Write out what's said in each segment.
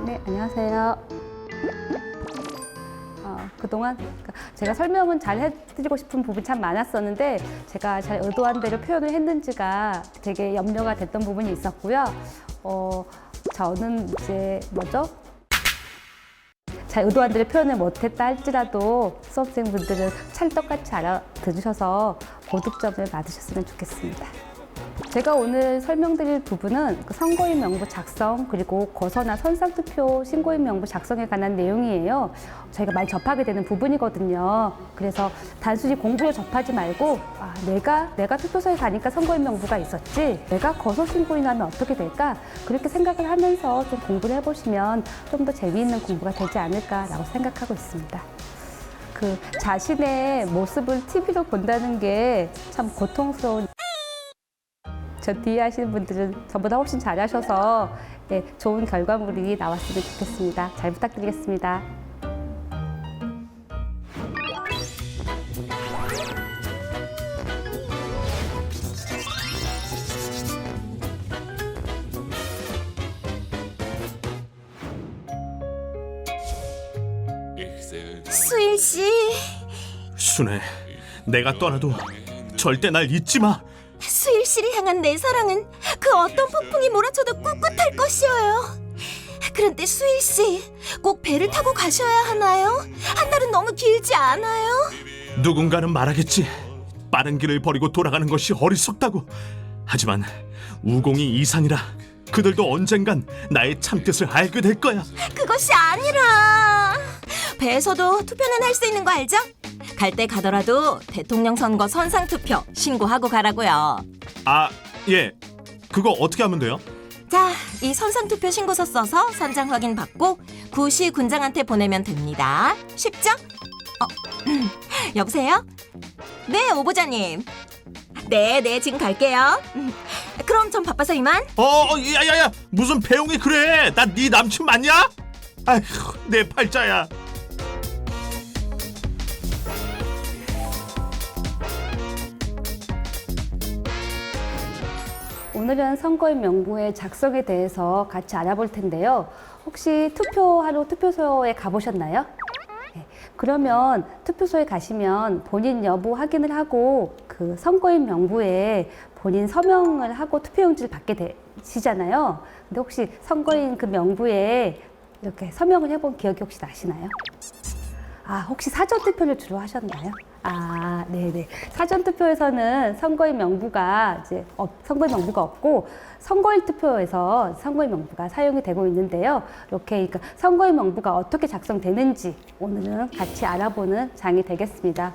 네, 안녕하세요. 그동안 제가 설명은 잘 해드리고 싶은 부분이 참 많았었는데 제가 잘 의도한 대로 표현을 했는지가 되게 염려가 됐던 부분이 있었고요. 저는 이제 잘 의도한 대로 표현을 못했다 할지라도 수험생분들은 찰떡같이 알아들으셔서 고득점을 받으셨으면 좋겠습니다. 제가 오늘 설명드릴 부분은 선거인 명부 작성 그리고 거서나 선상투표 신고인 명부 작성에 관한 내용이에요. 저희가 많이 접하게 되는 부분이거든요. 그래서 단순히 공부로 접하지 말고 내가 투표소에 가니까 선거인 명부가 있었지, 내가 거서 신고인 하면 어떻게 될까, 그렇게 생각을 하면서 좀 공부를 해보시면 좀 더 재미있는 공부가 되지 않을까라고 생각하고 있습니다. 자신의 모습을 TV로 본다는 게 참 고통스러운, 저 뒤에 하시는 분들은 저보다 훨씬 잘하셔서 좋은 결과물이 나왔으면 좋겠습니다. 잘 부탁드리겠습니다. 수일 씨, 순애, 내가 떠나도 절대 날 잊지 마. 수일 씨를 향한 내 사랑은 그 어떤 폭풍이 몰아쳐도 꿋꿋할 것이어요. 그런데 수일 씨, 꼭 배를 타고 가셔야 하나요? 한 달은 너무 길지 않아요? 누군가는 말하겠지. 빠른 길을 버리고 돌아가는 것이 어리석다고. 하지만 우공이 이산이라 그들도 언젠간 나의 참뜻을 알게 될 거야. 그것이 아니라 배에서도 투표는 할 수 있는 거 알죠? 갈 때 가더라도 대통령 선거 선상투표 신고하고 가라고요. 예. 그거 어떻게 하면 돼요? 자, 이 선상투표 신고서 써서 선장 확인 받고 구시 군장한테 보내면 됩니다. 쉽죠? 여보세요? 네, 오보자님. 네, 지금 갈게요. 그럼 전 바빠서 이만. 야야야, 무슨 배웅이 그래? 나 네 남친 맞냐? 아휴, 내 팔자야. 오늘은 선거인 명부의 작성에 대해서 같이 알아볼 텐데요. 혹시 투표하러 투표소에 가보셨나요? 그러면 투표소에 가시면 본인 여부 확인을 하고 그 선거인 명부에 본인 서명을 하고 투표용지를 받게 되시잖아요. 근데 혹시 선거인 그 명부에 이렇게 서명을 해본 기억이 혹시 나시나요? 혹시 사전투표를 주로 하셨나요? 네네. 사전투표에서는 선거인 명부가 없고 선거일 투표에서 선거인 명부가 사용이 되고 있는데요. 이렇게 선거인 명부가 어떻게 작성되는지 오늘은 같이 알아보는 장이 되겠습니다.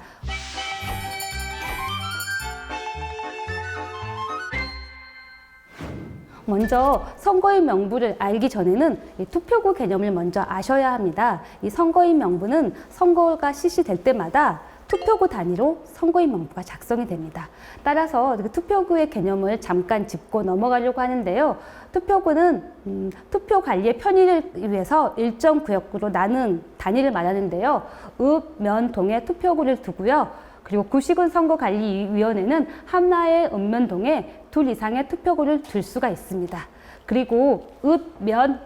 먼저 선거인 명부를 알기 전에는 이 투표구 개념을 먼저 아셔야 합니다. 이 선거인 명부는 선거가 실시될 때마다 투표구 단위로 선거인 명부가 작성이 됩니다. 따라서 투표구의 개념을 잠깐 짚고 넘어가려고 하는데요. 투표구는 투표 관리의 편의를 위해서 일정 구역구로 나눈 단위를 말하는데요. 읍, 면, 동에 투표구를 두고요. 그리고 구시군 선거관리위원회는 하나의 읍면동에 2 이상의 투표구를 둘 수가 있습니다. 그리고 읍, 면,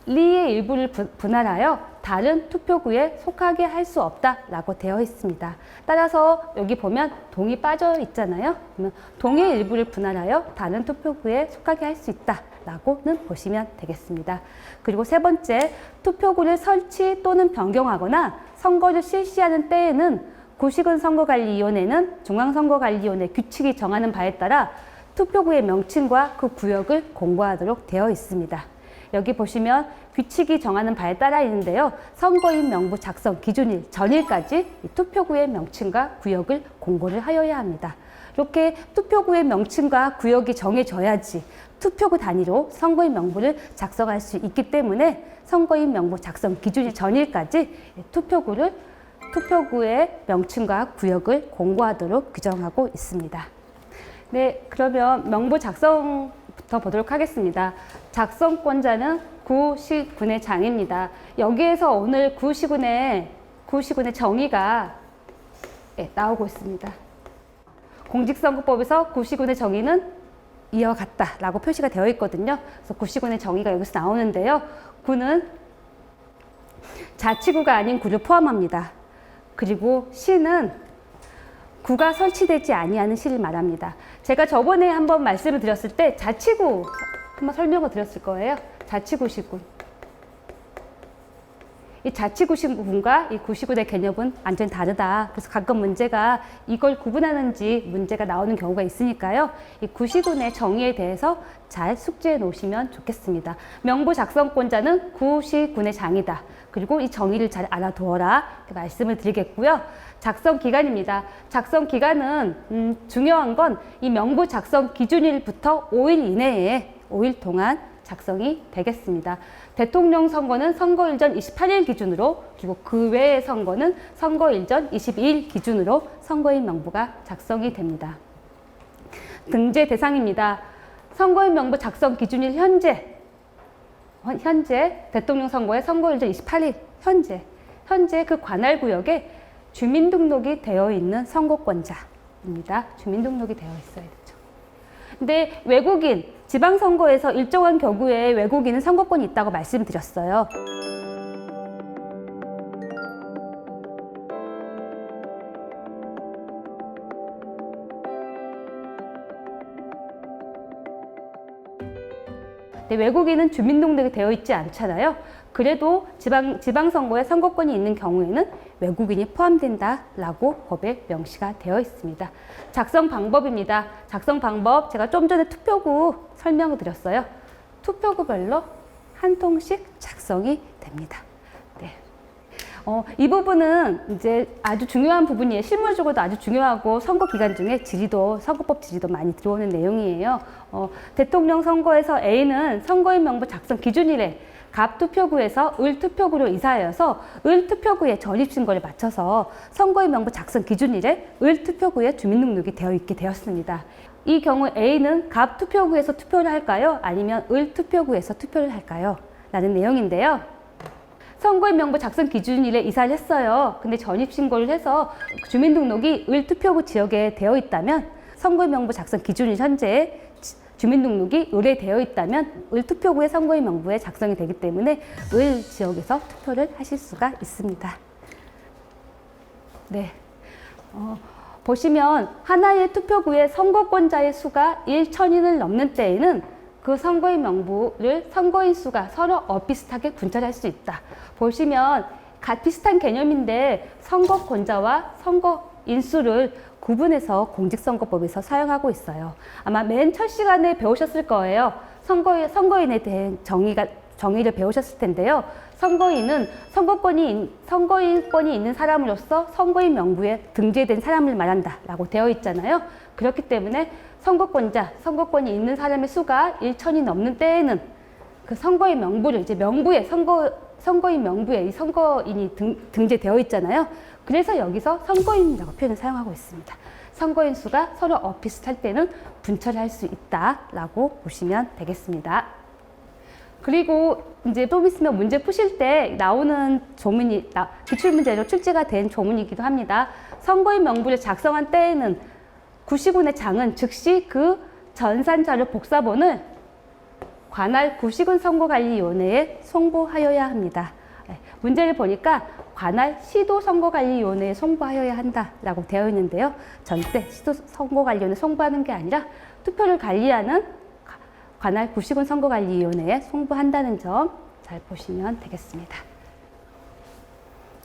리의 일부를 분할하여 다른 투표구에 속하게 할 수 없다라고 되어 있습니다. 따라서 여기 보면 동이 빠져 있잖아요. 그러면 동의 일부를 분할하여 다른 투표구에 속하게 할 수 있다라고는 보시면 되겠습니다. 그리고 세 번째, 투표구를 설치 또는 변경하거나 선거를 실시하는 때에는 구시군 선거관리위원회는 중앙선거관리위원회 규칙이 정하는 바에 따라 투표구의 명칭과 그 구역을 공고하도록 되어 있습니다. 여기 보시면 규칙이 정하는 바에 따라 있는데요. 선거인 명부 작성 기준일 전일까지 이 투표구의 명칭과 구역을 공고를 하여야 합니다. 이렇게 투표구의 명칭과 구역이 정해져야지 투표구 단위로 선거인 명부를 작성할 수 있기 때문에 선거인 명부 작성 기준일 전일까지 투표구의 명칭과 구역을 공고하도록 규정하고 있습니다. 네, 그러면 명부 작성부터 보도록 하겠습니다. 작성권자는 구시군의 장입니다. 여기에서 오늘 구시군의 정의가 나오고 있습니다. 공직선거법에서 구시군의 정의는 이어갔다라고 표시가 되어 있거든요. 그래서 구시군의 정의가 여기서 나오는데요. 구는 자치구가 아닌 구를 포함합니다. 그리고 시는 구가 설치되지 아니하는 시를 말합니다. 제가 저번에 한번 말씀을 드렸을 때 자치구 한번 설명을 드렸을 거예요. 자치구시군. 이 자치구시군과 이 구시군의 개념은 완전히 다르다. 그래서 가끔 문제가 이걸 구분하는지 문제가 나오는 경우가 있으니까요. 이 구시군의 정의에 대해서 잘 숙지해 놓으시면 좋겠습니다. 명부 작성권자는 구시군의 장이다. 그리고 이 정의를 잘 알아두어라. 이렇게 말씀을 드리겠고요. 작성 기간입니다. 작성 기간은 중요한 건 이 명부 작성 기준일부터 5일 이내에 5일 동안 작성이 되겠습니다. 대통령 선거는 선거일 전 28일 기준으로, 그리고 그 외의 선거는 선거일 전 22일 기준으로 선거인 명부가 작성이 됩니다. 등재 대상입니다. 선거인 명부 작성 기준일 현재 대통령 선거의 선거일 전 28일 현재 그 관할 구역에 주민등록이 되어 있는 선거권자입니다. 주민등록이 되어 있어야 되죠. 근데 외국인, 지방선거에서 일정한 경우에 외국인은 선거권이 있다고 말씀드렸어요. 근데 외국인은 주민등록이 되어 있지 않잖아요. 그래도 지방선거에 선거권이 있는 경우에는 외국인이 포함된다라고 법에 명시가 되어 있습니다. 작성 방법입니다. 작성 방법 제가 좀 전에 투표구 설명을 드렸어요. 투표구별로 한 통씩 작성이 됩니다. 네. 이 부분은 이제 아주 중요한 부분이에요. 실무적으로도 아주 중요하고 선거 기간 중에 선거법 질의도 많이 들어오는 내용이에요. 대통령 선거에서 A는 선거인 명부 작성 기준일에 갑 투표구에서 을 투표구로 이사하여서 을 투표구에 전입신고를 마쳐서 선거인 명부 작성 기준일에 을 투표구에 주민등록이 되어 있게 되었습니다. 이 경우 A는 갑 투표구에서 투표를 할까요? 아니면 을 투표구에서 투표를 할까요? 라는 내용인데요. 선거인 명부 작성 기준일에 이사를 했어요. 근데 전입신고를 해서 주민등록이 을 투표구 지역에 되어 있다면 선거인 명부 작성 기준일 현재에 주민등록이 을에 되어 있다면 을 투표구의 선거인 명부에 작성이 되기 때문에 을 지역에서 투표를 하실 수가 있습니다. 네. 보시면 하나의 투표구의 선거권자의 수가 1,000인을 넘는 때에는 그 선거인 명부를 선거인 수가 서로 비슷하게 분철할 수 있다. 보시면 비슷한 개념인데 선거권자와 선거인 수를 구분해서 공직선거법에서 사용하고 있어요. 아마 맨 첫 시간에 배우셨을 거예요. 선거인에 대한 정의를 배우셨을 텐데요. 선거인은 선거인권이 있는 사람으로서 선거인 명부에 등재된 사람을 말한다라고 되어 있잖아요. 그렇기 때문에 선거권이 있는 사람의 수가 1,000이 넘는 때에는 그 선거인 명부를 이제 선거인 명부에 이 선거인이 등재되어 있잖아요. 그래서 여기서 선거인이라고 표현을 사용하고 있습니다. 선거인 수가 서로 비슷할 때는 분철할 수 있다라고 보시면 되겠습니다. 그리고 이제 좀 있으면 문제 푸실 때 나오는 조문이 기출문제로 출제가 된 조문이기도 합니다. 선거인 명부를 작성한 때에는 구시군의 장은 즉시 그 전산자료 복사본을 관할 구시군 선거관리위원회에 송부하여야 합니다. 문제를 보니까 관할 시도선거관리위원회에 송부하여야 한다라고 되어 있는데요. 절대 시도선거관리위원회에 송부하는 게 아니라 투표를 관리하는 관할 구시군 선거관리위원회에 송부한다는 점 잘 보시면 되겠습니다.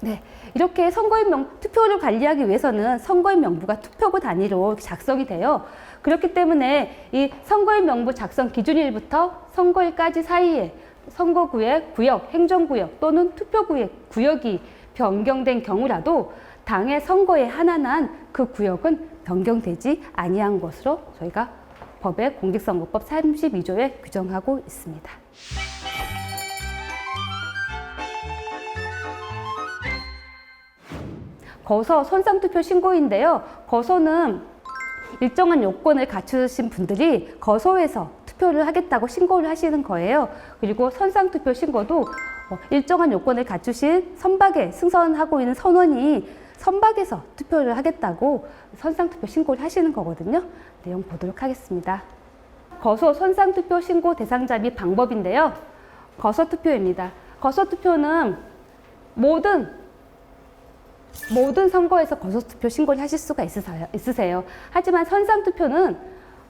네, 이렇게 투표를 관리하기 위해서는 선거인 명부가 투표구 단위로 작성이 돼요. 그렇기 때문에 이 선거인 명부 작성 기준일부터 선거일까지 사이에 선거구의 구역, 행정구역 또는 투표구의 구역이 변경된 경우라도 당의 선거에 한한한 그 구역은 변경되지 아니한 것으로 저희가 법의 공직선거법 32조에 규정하고 있습니다. 거소 손상투표 신고인데요. 거소는 일정한 요건을 갖추신 분들이 거소에서 투표를 하겠다고 신고를 하시는 거예요. 그리고 선상투표 신고도 일정한 요건을 갖추신 선박에 승선하고 있는 선원이 선박에서 투표를 하겠다고 선상투표 신고를 하시는 거거든요. 내용 보도록 하겠습니다. 거소 선상투표 신고 대상자 및 방법인데요. 거소투표입니다. 거소투표는 모든 선거에서 거소투표 신고를 하실 수가 있으세요. 하지만 선상투표는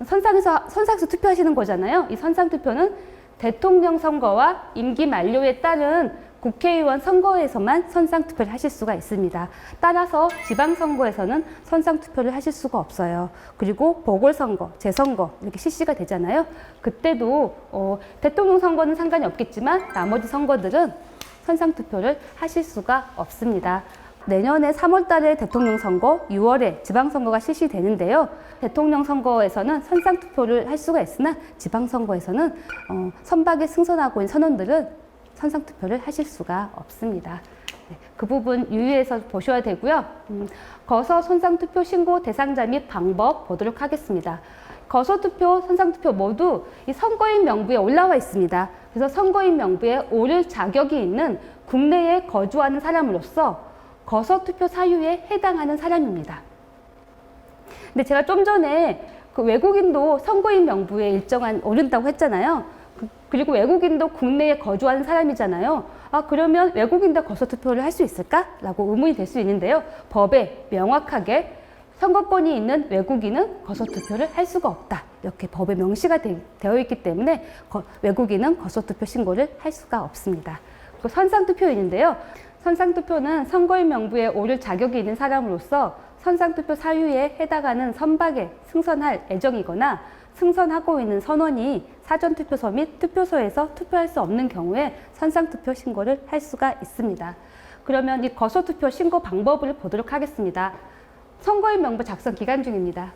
선상에서 투표하시는 거잖아요. 이 선상투표는 대통령 선거와 임기 만료에 따른 국회의원 선거에서만 선상투표를 하실 수가 있습니다. 따라서 지방선거에서는 선상투표를 하실 수가 없어요. 그리고 보궐선거, 재선거 이렇게 실시가 되잖아요. 그때도 대통령 선거는 상관이 없겠지만 나머지 선거들은 선상투표를 하실 수가 없습니다. 내년에 3월 달에 대통령 선거, 6월에 지방선거가 실시되는데요. 대통령 선거에서는 선상투표를 할 수가 있으나 지방선거에서는 선박에 승선하고 있는 선원들은 선상투표를 하실 수가 없습니다. 네, 그 부분 유의해서 보셔야 되고요. 거소 선상투표 신고 대상자 및 방법 보도록 하겠습니다. 거소투표, 선상투표 모두 이 선거인 명부에 올라와 있습니다. 그래서 선거인 명부에 오를 자격이 있는 국내에 거주하는 사람으로서 거소투표 사유에 해당하는 사람입니다. 근데 제가 좀 전에 그 외국인도 선거인 명부에 일정한 오른다고 했잖아요. 그리고 외국인도 국내에 거주하는 사람이잖아요. 그러면 외국인도 거소투표를 할 수 있을까? 라고 의문이 될 수 있는데요. 법에 명확하게 선거권이 있는 외국인은 거소투표를 할 수가 없다. 이렇게 법에 명시가 되어 있기 때문에 외국인은 거소투표 신고를 할 수가 없습니다. 그리고 선상투표인인데요. 선상투표는 선거인 명부에 오를 자격이 있는 사람으로서 선상투표 사유에 해당하는 선박에 승선할 예정이거나 승선하고 있는 선원이 사전투표소 및 투표소에서 투표할 수 없는 경우에 선상투표 신고를 할 수가 있습니다. 그러면 이 거소투표 신고 방법을 보도록 하겠습니다. 선거인 명부 작성 기간 중입니다.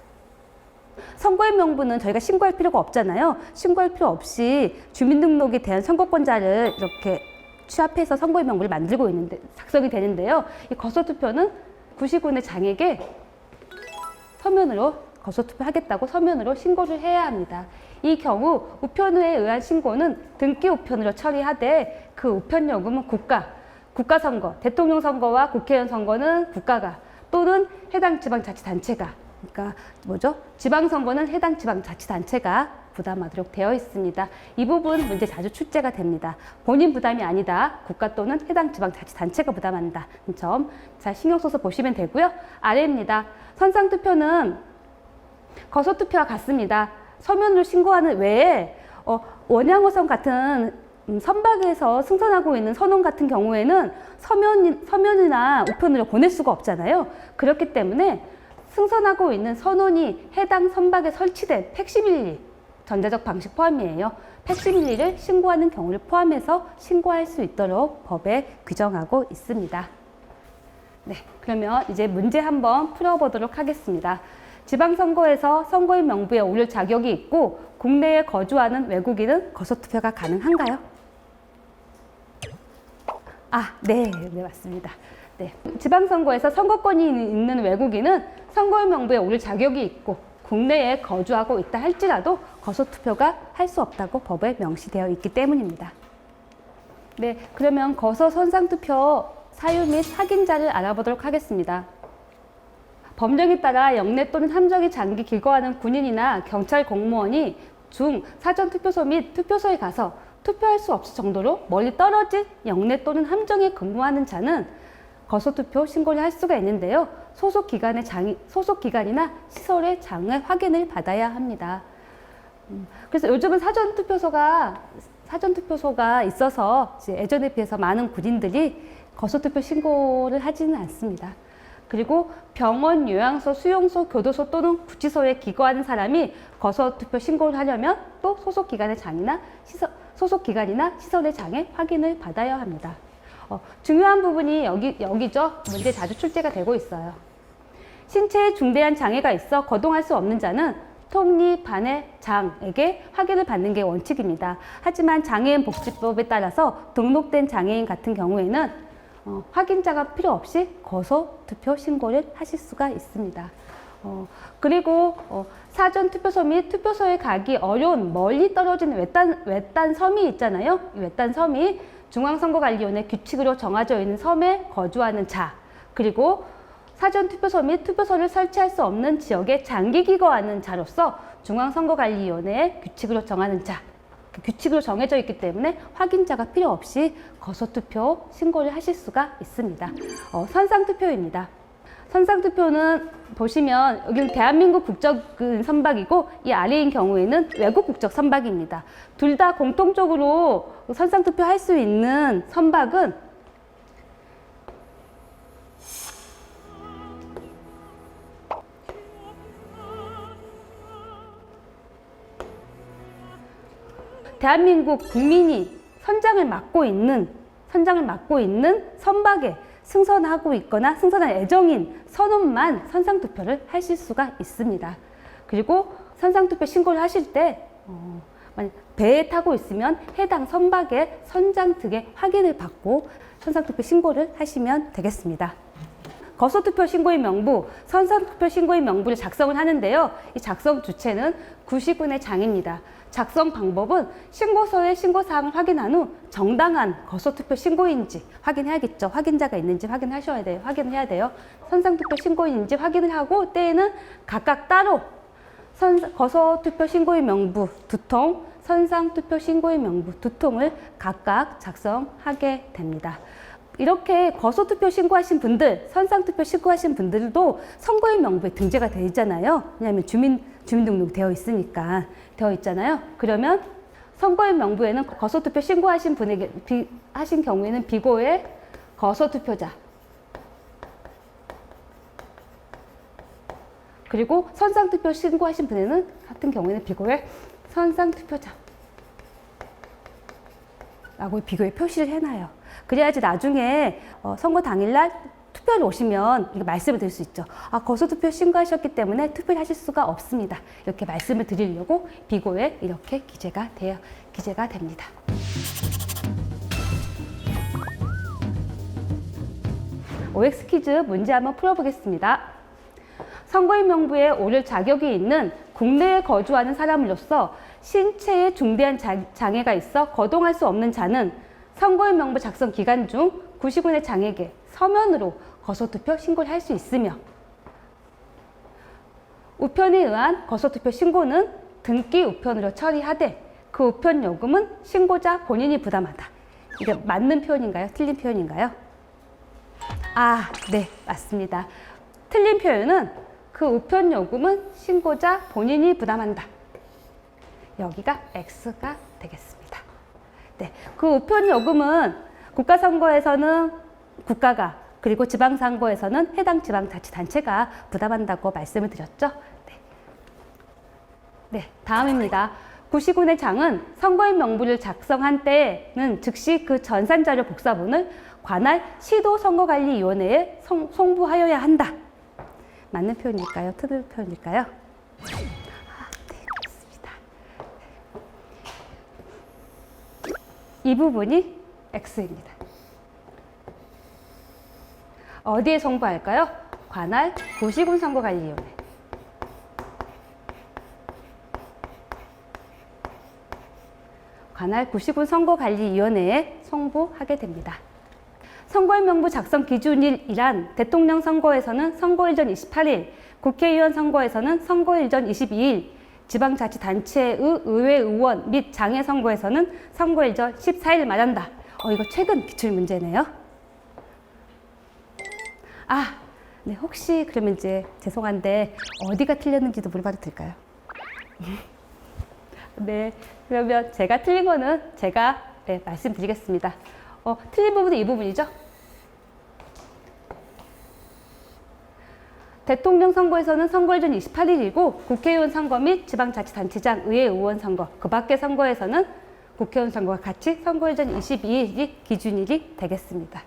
선거인 명부는 저희가 신고할 필요가 없잖아요. 신고할 필요 없이 주민등록에 대한 선거권자를 이렇게 취합해서 선거인 명부를 만들고 있는데 작성이 되는데요. 이 거소투표는 구시군의 장에게 서면으로 거소투표 하겠다고 서면으로 신고를 해야 합니다. 이 경우 우편에 의한 신고는 등기 우편으로 처리하되 그 우편 요금은 국가선거, 대통령 선거와 국회의원 선거는 국가가 또는 해당 지방자치단체가 그러니까 지방선거는 해당 지방자치단체가 부담하도록 되어 있습니다. 이 부분 문제 자주 출제가 됩니다. 본인 부담이 아니다. 국가 또는 해당 지방자치단체가 부담한다. 점 잘 신경 써서 보시면 되고요. 아래입니다. 선상투표는 거소투표와 같습니다. 서면으로 신고하는 외에 원양어선 같은 선박에서 승선하고 있는 선원 같은 경우에는 서면이나 우편으로 보낼 수가 없잖아요. 그렇기 때문에 승선하고 있는 선원이 해당 선박에 설치된 팩시밀리, 전자적 방식 포함이에요. 팩시밀리를 신고하는 경우를 포함해서 신고할 수 있도록 법에 규정하고 있습니다. 네, 그러면 이제 문제 한번 풀어보도록 하겠습니다. 지방선거에서 선거인 명부에 오를 자격이 있고 국내에 거주하는 외국인은 거소투표가 가능한가요? 네, 맞습니다. 네, 지방선거에서 선거권이 있는 외국인은 선거인 명부에 오를 자격이 있고 국내에 거주하고 있다 할지라도 거소투표가 할 수 없다고 법에 명시되어 있기 때문입니다. 네, 그러면 거소 선상투표 사유 및 확인자를 알아보도록 하겠습니다. 법령에 따라 영내 또는 함정이 장기 길거하는 군인이나 경찰 공무원이 사전투표소 및 투표소에 가서 투표할 수 없을 정도로 멀리 떨어진 영내 또는 함정에 근무하는 자는 거소투표 신고를 할 수가 있는데요. 소속 기관이나 시설의 장의 확인을 받아야 합니다. 그래서 요즘은 사전투표소가 있어서 이제 예전에 비해서 많은 군인들이 거소투표 신고를 하지는 않습니다. 그리고 병원, 요양소, 수용소, 교도소 또는 구치소에 기거하는 사람이 거소투표 신고를 하려면 또 소속기관이나 시설의 장의 확인을 받아야 합니다. 중요한 부분이 여기죠. 문제 자주 출제가 되고 있어요. 신체에 중대한 장애가 있어 거동할 수 없는 자는 톱니, 반의 장에게 확인을 받는 게 원칙입니다. 하지만 장애인 복지법에 따라서 등록된 장애인 같은 경우에는 확인자가 필요 없이 거소투표 신고를 하실 수가 있습니다. 그리고 사전투표소 및 투표소에 가기 어려운 멀리 떨어진 외딴 섬이 있잖아요. 이 외딴 섬이 중앙선거관리위원회 규칙으로 정해져 있는 섬에 거주하는 자, 그리고 사전투표소 및 투표소를 설치할 수 없는 지역에 장기 기거하는 자로서 중앙선거관리위원회의 규칙으로 정하는 자, 규칙으로 정해져 있기 때문에 확인자가 필요 없이 거소투표 신고를 하실 수가 있습니다. 선상투표입니다. 선상투표는 보시면 여기는 대한민국 국적은 선박이고 이 아래인 경우에는 외국 국적 선박입니다. 둘 다 공통적으로 선상투표 할 수 있는 선박은 대한민국 국민이 선장을 맡고 있는 선박에 승선하고 있거나 승선한 애정인 선원만 선상투표를 하실 수가 있습니다. 그리고 선상투표 신고를 하실 때 만약 배에 타고 있으면 해당 선박의 선장 등의 확인을 받고 선상투표 신고를 하시면 되겠습니다. 거소투표 신고인 명부, 선상투표 신고인 명부를 작성을 하는데요. 이 작성 주체는 구시군의 장입니다. 작성 방법은 신고서의 신고사항을 확인한 후 정당한 거소투표 신고인지 확인해야겠죠. 확인자가 있는지 확인해야 돼요. 선상투표 신고인지 확인을 하고 때에는 각각 따로 거소투표 신고인 명부 2통, 선상투표 신고인 명부 2통을 각각 작성하게 됩니다. 이렇게 거소투표 신고하신 분들, 선상투표 신고하신 분들도 선거인 명부에 등재가 되어 있잖아요. 왜냐하면 주민등록이 되어 있잖아요. 그러면 선거인 명부에는 거소투표 신고하신 분에게 하신 경우에는 비고의 거소투표자, 그리고 선상투표 신고하신 분에는 같은 경우에는 비고의 선상투표자 라고 비고에 표시를 해놔요. 그래야지 나중에 선거 당일날 투표를 오시면 이거 말씀을 드릴 수 있죠. 거소투표 신고하셨기 때문에 투표를 하실 수가 없습니다. 이렇게 말씀을 드리려고 비고에 이렇게 기재가 됩니다. OX 퀴즈 문제 한번 풀어보겠습니다. 선거인 명부에 오를 자격이 있는 국내에 거주하는 사람으로서 신체에 중대한 장애가 있어 거동할 수 없는 자는 선거인 명부 작성 기간 중 구시군의 장에게 서면으로 거소투표 신고를 할 수 있으며 우편에 의한 거소투표 신고는 등기 우편으로 처리하되 그 우편 요금은 신고자 본인이 부담한다. 이게 맞는 표현인가요? 틀린 표현인가요? 네, 맞습니다. 틀린 표현은 그 우편 요금은 신고자 본인이 부담한다. 여기가 X가 되겠습니다. 네, 그 우편 요금은 국가선거에서는 국가가 그리고 지방선거에서는 해당 지방자치단체가 부담한다고 말씀을 드렸죠. 네, 다음입니다. 구시군의 장은 선거인 명부를 작성한 때에는 즉시 그 전산자료 복사본을 관할 시도선거관리위원회에 송부하여야 한다. 맞는 표현일까요? 틀린 표현일까요? 네, 맞습니다. 이 부분이 X입니다. 어디에 송부할까요? 관할 구시군 선거관리위원회. 관할 구시군 선거관리위원회에 송부하게 됩니다. 선거인 명부 작성 기준일이란 대통령 선거에서는 선거일 전 28일, 국회의원 선거에서는 선거일 전 22일, 지방자치단체의 의회의원 및 장애선거에서는 선거일 전 14일 말한다. 이거 최근 기출문제네요. 네, 혹시 그러면 이제 죄송한데 어디가 틀렸는지도 물어봐도 될까요? 네, 그러면 제가 틀린 거는 제가 말씀드리겠습니다. 틀린 부분은 이 부분이죠. 대통령 선거에서는 선거일 전 28일이고 국회의원 선거 및 지방자치단체장 의회의원 선거, 그 밖의 선거에서는 국회의원 선거와 같이 선거일 전 22일이 기준일이 되겠습니다.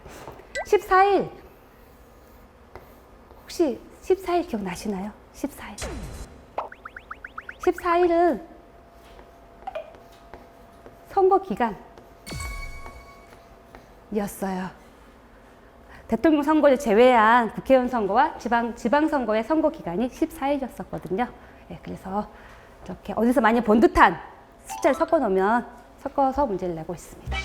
14일, 혹시 14일 기억나시나요? 14일. 14일은 선거 기간이었어요. 대통령 선거를 제외한 국회의원 선거와 지방선거의 선거 기간이 14일이었었거든요. 그래서 이렇게 어디서 많이 본 듯한 숫자를 섞어서 문제를 내고 있습니다.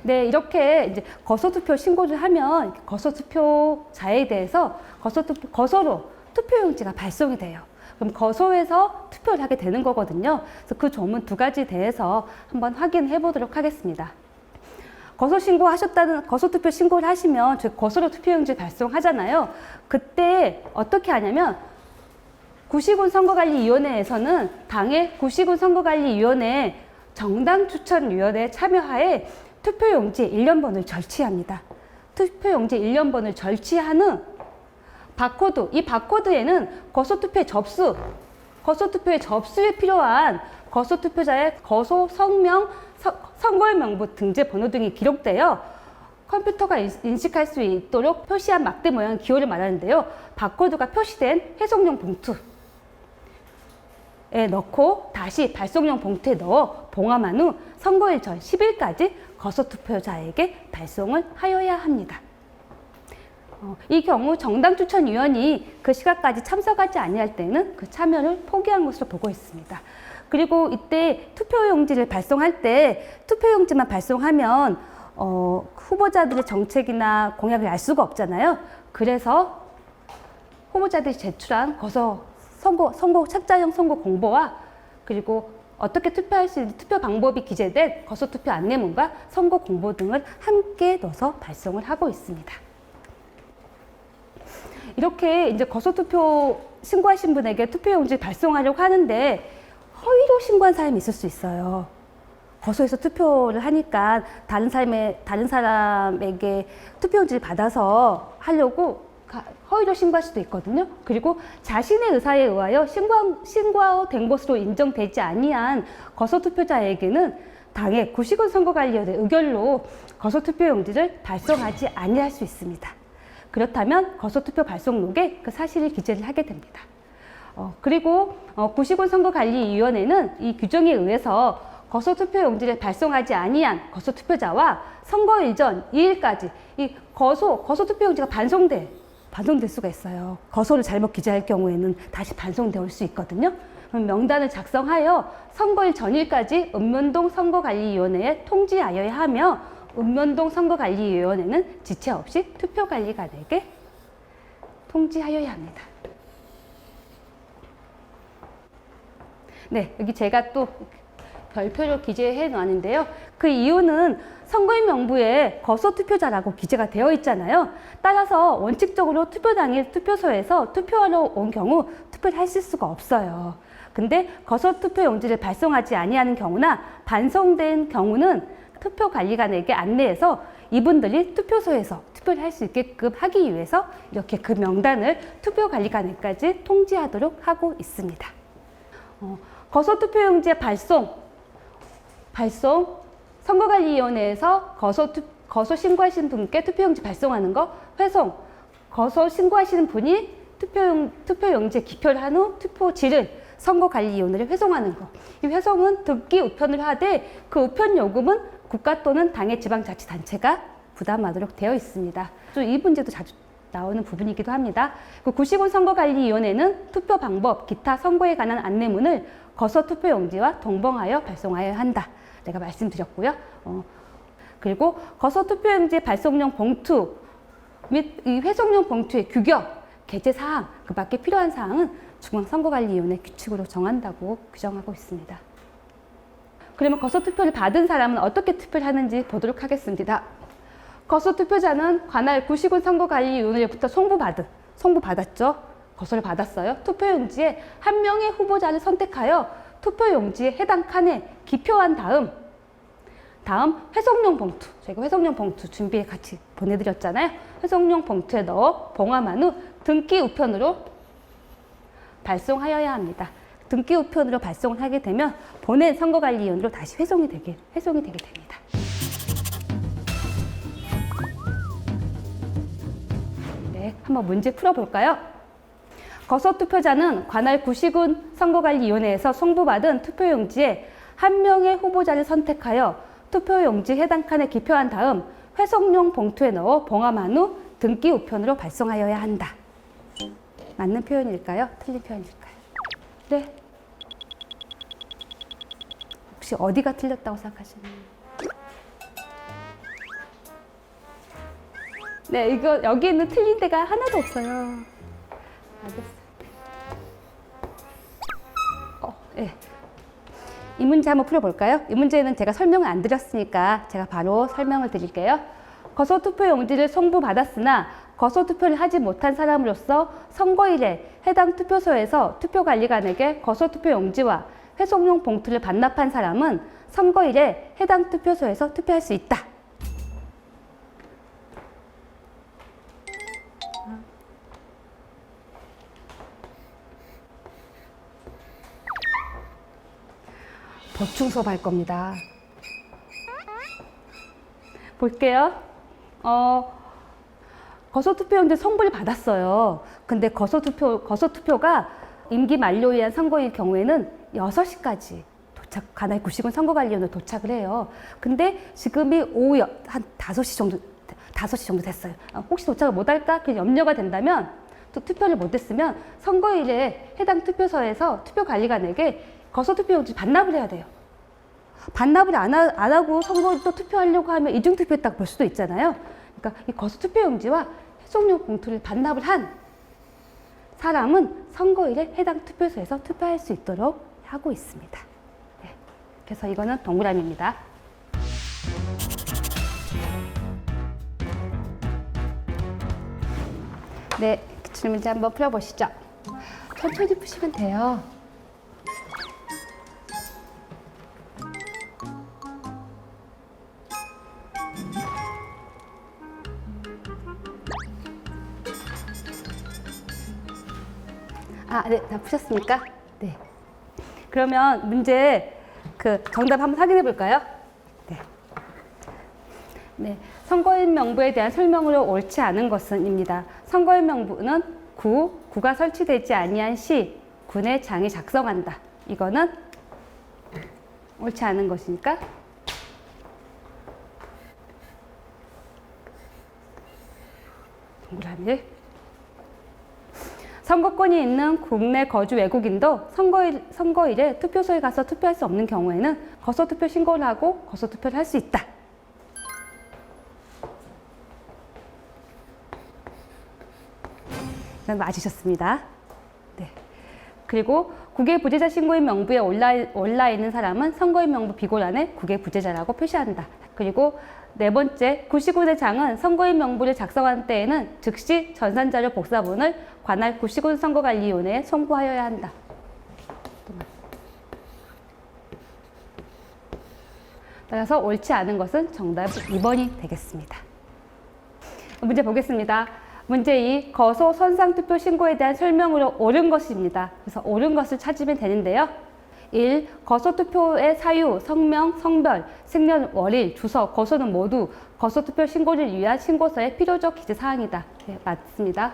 네, 이렇게 이제 거소투표 신고를 하면 거소투표자에 대해서 거소로 투표용지가 발송이 돼요. 그럼 거소에서 투표를 하게 되는 거거든요. 그래서 그 조문 두 가지에 대해서 한번 확인해 보도록 하겠습니다. 거소 투표 신고를 하시면 저희 거소로 투표용지 발송하잖아요. 그때 어떻게 하냐면 구시군 선거관리위원회에서는 당의 구시군 선거관리위원회 정당추천위원회 참여하에 투표용지 일련번을 절취합니다. 투표용지 일련번을 절취한 후 바코드, 이 바코드에는 거소투표의 접수에 필요한 거소투표자의 거소 성명, 선거인명부 등재 번호 등이 기록되어 컴퓨터가 인식할 수 있도록 표시한 막대 모양의 기호를 말하는데요. 바코드가 표시된 회송용 봉투에 넣고 다시 발송용 봉투에 넣어 봉함한 후 선거일 전 10일까지 거소투표자에게 발송을 하여야 합니다. 이 경우 정당추천위원이 그 시각까지 참석하지 아니할 때는 그 참여를 포기한 것으로 보고 있습니다. 그리고 이때 투표용지를 발송할 때 투표용지만 발송하면 후보자들의 정책이나 공약을 알 수가 없잖아요. 그래서 후보자들이 제출한 선거 책자형 선거 공보와 그리고 어떻게 투표할 수 있는 투표 방법이 기재된 거소투표 안내문과 선거 공보 등을 함께 넣어서 발송을 하고 있습니다. 이렇게 이제 거소투표 신고하신 분에게 투표용지 발송하려고 하는데 허위로 신고한 사람이 있을 수 있어요. 거소에서 투표를 하니까 다른 사람에게 투표용지를 받아서 하려고 허위로 신고할 수도 있거든요. 그리고 자신의 의사에 의하여 신고된 것으로 인정되지 아니한 거소투표자에게는 당의 구시군 선거관리위원회 의결로 거소투표용지를 발송하지 아니할 수 있습니다. 그렇다면 거소투표 발송록에 그 사실을 기재를 하게 됩니다. 그리고 구시군 선거관리위원회는 이 규정에 의해서 거소투표용지를 발송하지 아니한 거소투표자와 선거일 전 2일까지 이 거소투표용지가 반송될 수가 있어요. 거소를 잘못 기재할 경우에는 다시 반송되어 올 수 있거든요. 그럼 명단을 작성하여 선거일 전일까지 읍면동 선거관리위원회에 통지하여야 하며 읍면동 선거관리위원회는 지체 없이 투표관리관에게 통지하여야 합니다. 네, 여기 제가 또 별표로 기재해 놨는데요. 그 이유는 선거인 명부에 거소투표자라고 기재가 되어 있잖아요. 따라서 원칙적으로 투표 당일 투표소에서 투표하러 온 경우 투표를 하실 수가 없어요. 근데 거소투표용지를 발송하지 아니하는 경우나 반송된 경우는 투표관리관에게 안내해서 이분들이 투표소에서 투표를 할 수 있게끔 하기 위해서 이렇게 그 명단을 투표관리관에까지 통지하도록 하고 있습니다. 거소투표용지의 발송, 선거관리위원회에서 거소 신고하신 분께 투표용지 발송하는 거, 회송, 거소 신고하시는 분이 투표용지에 기표를 한 후 투표지를 선거관리위원회에 회송하는 거. 이 회송은 듣기 우편을 하되 그 우편 요금은 국가 또는 당의 지방자치단체가 부담하도록 되어 있습니다. 또 이 문제도 자주 나오는 부분이기도 합니다. 그 구시군 선거관리위원회는 투표 방법, 기타 선거에 관한 안내문을 거소투표용지와 동봉하여 발송하여야 한다. 내가 말씀드렸고요. 그리고 거소투표용지 발송용 봉투 및 이 회송용 봉투의 규격, 게재 사항, 그 밖에 필요한 사항은 중앙선거관리위원회 규칙으로 정한다고 규정하고 있습니다. 그러면 거소투표를 받은 사람은 어떻게 투표를 하는지 보도록 하겠습니다. 거소투표자는 관할 구시군 선거관리위원회로부터 송부받았죠. 거소를 받았어요. 투표용지에 한 명의 후보자를 선택하여 투표용지에 해당 칸에 기표한 다음 회송용 봉투, 저희가 회송용 봉투 준비해 같이 보내드렸잖아요. 회송용 봉투에 넣어 봉함한 후 등기 우편으로 발송하여야 합니다. 등기 우편으로 발송을 하게 되면 보낸 선거관리위원회로 다시 회송이 되게 됩니다. 네, 한번 문제 풀어볼까요? 거소투표자는 관할 구시군 선거관리위원회에서 송부받은 투표용지에 한 명의 후보자를 선택하여 투표용지 해당 칸에 기표한 다음 회송용 봉투에 넣어 봉함한 후 등기 우편으로 발송하여야 한다. 맞는 표현일까요? 틀린 표현일까요? 네. 혹시 어디가 틀렸다고 생각하시나요? 네, 여기 있는 틀린 데가 하나도 없어요. 알겠어요. 예. 이 문제 한번 풀어볼까요? 이 문제는 제가 설명을 안 드렸으니까 제가 바로 설명을 드릴게요. 거소투표 용지를 송부받았으나 거소투표를 하지 못한 사람으로서 선거일에 해당 투표소에서 투표관리관에게 거소투표 용지와 회송용 봉투를 반납한 사람은 선거일에 해당 투표소에서 투표할 수 있다. 보충 수업 할 겁니다. 볼게요. 거소투표용지 송부를 받았어요. 근데 거소투표가 임기 만료에 의한 선거일 경우에는 6시까지 관할 구시군 선거관리위원회 도착을 해요. 근데 지금이 오후 한 5시 정도 됐어요. 혹시 도착을 못할까? 그 염려가 된다면 또 투표를 못했으면 선거일에 해당 투표소에서 투표관리관에게 거소투표용지 반납을 해야 돼요. 반납을 안 하고 선거일 또 투표하려고 하면 이중투표했다고 볼 수도 있잖아요. 그러니까 이 거소투표용지와 회송용 봉투를 반납을 한 사람은 선거일에 해당 투표소에서 투표할 수 있도록 하고 있습니다. 네. 그래서 이거는 동그라미입니다. 네, 기출문제 한번 풀어보시죠. 천천히 푸시면 돼요. 네, 다 푸셨습니까? 네. 그러면 문제 정답 한번 확인해 볼까요? 네. 네. 선거인 명부에 대한 설명으로 옳지 않은 것은입니다. 선거인 명부는 구가 설치되지 아니한 시, 군의 장이 작성한다. 이거는 옳지 않은 것이니까 동그라미. 선거권이 있는 국내 거주 외국인도 선거일에 투표소에 가서 투표할 수 없는 경우에는 거소투표 신고를 하고 거소투표를 할 수 있다. 맞으셨습니다. 네. 그리고 국외 부재자 신고인 명부에 올라 있는 사람은 선거인 명부 비고란에 국외 부재자라고 표시한다. 그리고 네 번째, 구시군의 장은 선거인 명부를 작성한 때에는 즉시 전산자료 복사본을 관할 구시군 선거관리위원회에 송부하여야 한다. 따라서 옳지 않은 것은 정답 2번이 되겠습니다. 문제 보겠습니다. 문제 2, 거소 선상투표 신고에 대한 설명으로 옳은 것입니다. 그래서 옳은 것을 찾으면 되는데요. 1. 거소투표의 사유, 성명, 성별, 생년월일, 주소, 거소는 모두 거소투표 신고를 위한 신고서의 필요적 기재사항이다. 네, 맞습니다.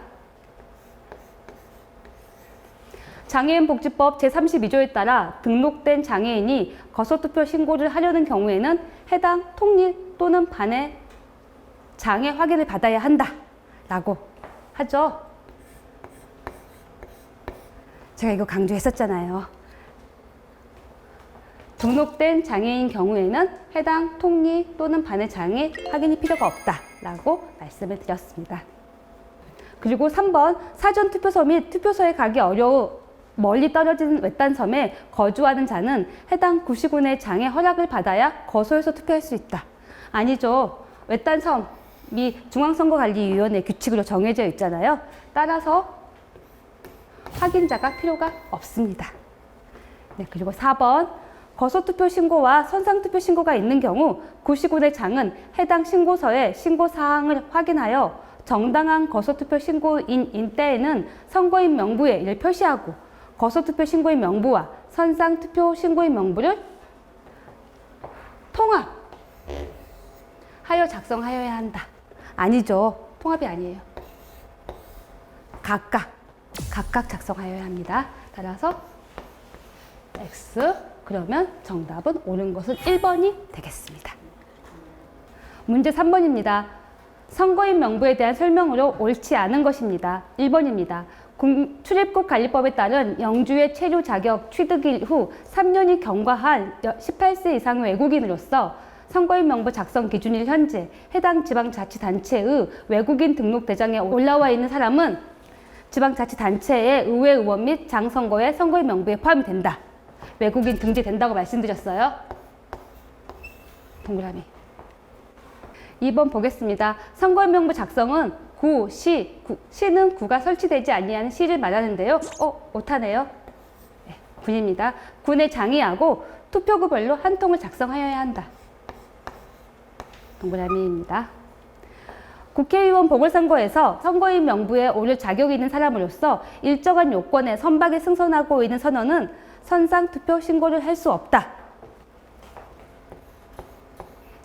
장애인복지법 제32조에 따라 등록된 장애인이 거소투표 신고를 하려는 경우에는 해당 통리 또는 반의 장애 확인을 받아야 한다. 라고 하죠. 제가 이거 강조했었잖아요. 등록된 장애인 경우에는 해당 통리 또는 반의 장애 확인이 필요가 없다라고 말씀을 드렸습니다. 그리고 3번 사전투표소 및 투표소에 가기 어려워 멀리 떨어진 외딴 섬에 거주하는 자는 해당 구시군의 장애 허락을 받아야 거소에서 투표할 수 있다. 아니죠. 외딴 섬이 중앙선거관리위원회 규칙으로 정해져 있잖아요. 따라서 확인자가 필요가 없습니다. 네, 그리고 4번 거소투표 신고와 선상투표 신고가 있는 경우 구시군의 장은 해당 신고서의 신고사항을 확인하여 정당한 거소투표 신고인인 때에는 선거인 명부에 이를 표시하고 거소투표 신고인 명부와 선상투표 신고인 명부를 통합하여 작성하여야 한다. 아니죠. 통합이 아니에요. 각각 작성하여야 합니다. 따라서 X. 그러면 정답은 옳은 것은 1번이 되겠습니다. 문제 3번입니다. 선거인 명부에 대한 설명으로 옳지 않은 것입니다. 1번입니다. 출입국 관리법에 따른 영주의 체류 자격 취득일 후 3년이 경과한 18세 이상 외국인으로서 선거인 명부 작성 기준일 현재 해당 지방자치단체의 외국인 등록 대장에 올라와 있는 사람은 지방자치단체의 의회 의원 및 장선거의 선거인 명부에 포함이 된다. 외국인 등재된다고 말씀드렸어요. 동그라미. 2번 보겠습니다. 선거인 명부 작성은 구, 시는 구가 설치되지 아니하는 시를 말하는데요. 오타네요. 네, 군입니다. 군의 장의하고 투표구별로 한 통을 작성하여야 한다. 동그라미입니다. 국회의원 보궐선거에서 선거인 명부에 오를 자격이 있는 사람으로서 일정한 요건에 선박에 승선하고 있는 선원은 선상투표 신고를 할 수 없다.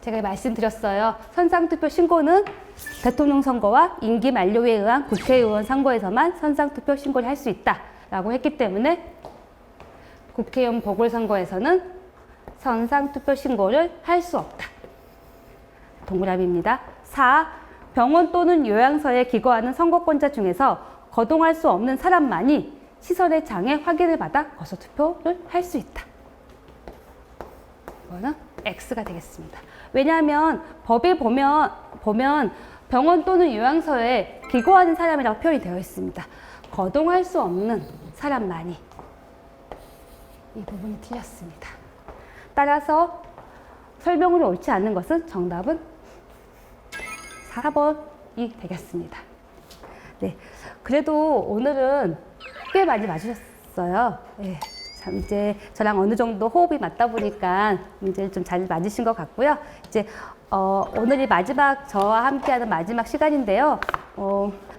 제가 말씀드렸어요. 선상투표 신고는 대통령 선거와 임기 만료에 의한 국회의원 선거에서만 선상투표 신고를 할 수 있다라고 했기 때문에 국회의원 보궐선거에서는 선상투표 신고를 할 수 없다. 동그라미입니다. 4. 병원 또는 요양서에 기거하는 선거권자 중에서 거동할 수 없는 사람만이 시설의 장애 확인을 받아 거소투표를 할 수 있다. 이거는 X가 되겠습니다. 왜냐하면 법에 보면 병원 또는 요양서에 기거하는 사람이라고 표현이 되어 있습니다. 거동할 수 없는 사람만이. 이 부분이 틀렸습니다. 따라서 설명으로 옳지 않는 것은 정답은 4번이 되겠습니다. 네, 그래도 오늘은 꽤 많이 맞으셨어요. 네, 참 이제 저랑 어느 정도 호흡이 맞다 보니까 문제를 좀 잘 맞으신 것 같고요. 이제 오늘이 마지막 저와 함께하는 마지막 시간인데요.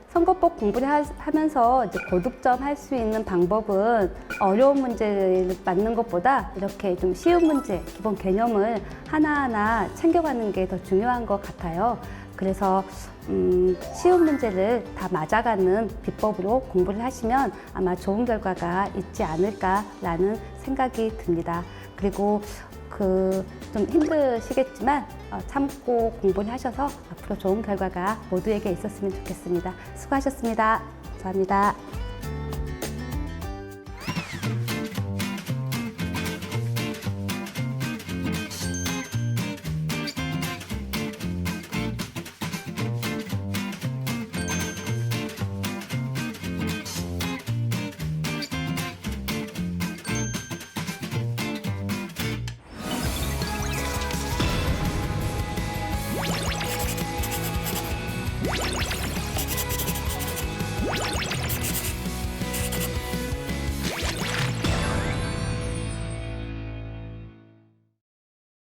선거법 공부를 하면서 이제 고득점 할 수 있는 방법은 어려운 문제를 맞는 것보다 이렇게 좀 쉬운 문제, 기본 개념을 하나하나 챙겨가는 게 더 중요한 것 같아요. 그래서 쉬운 문제를 다 맞아가는 비법으로 공부를 하시면 아마 좋은 결과가 있지 않을까라는 생각이 듭니다. 그리고 좀 힘드시겠지만 참고 공부를 하셔서 앞으로 좋은 결과가 모두에게 있었으면 좋겠습니다. 수고하셨습니다. 감사합니다.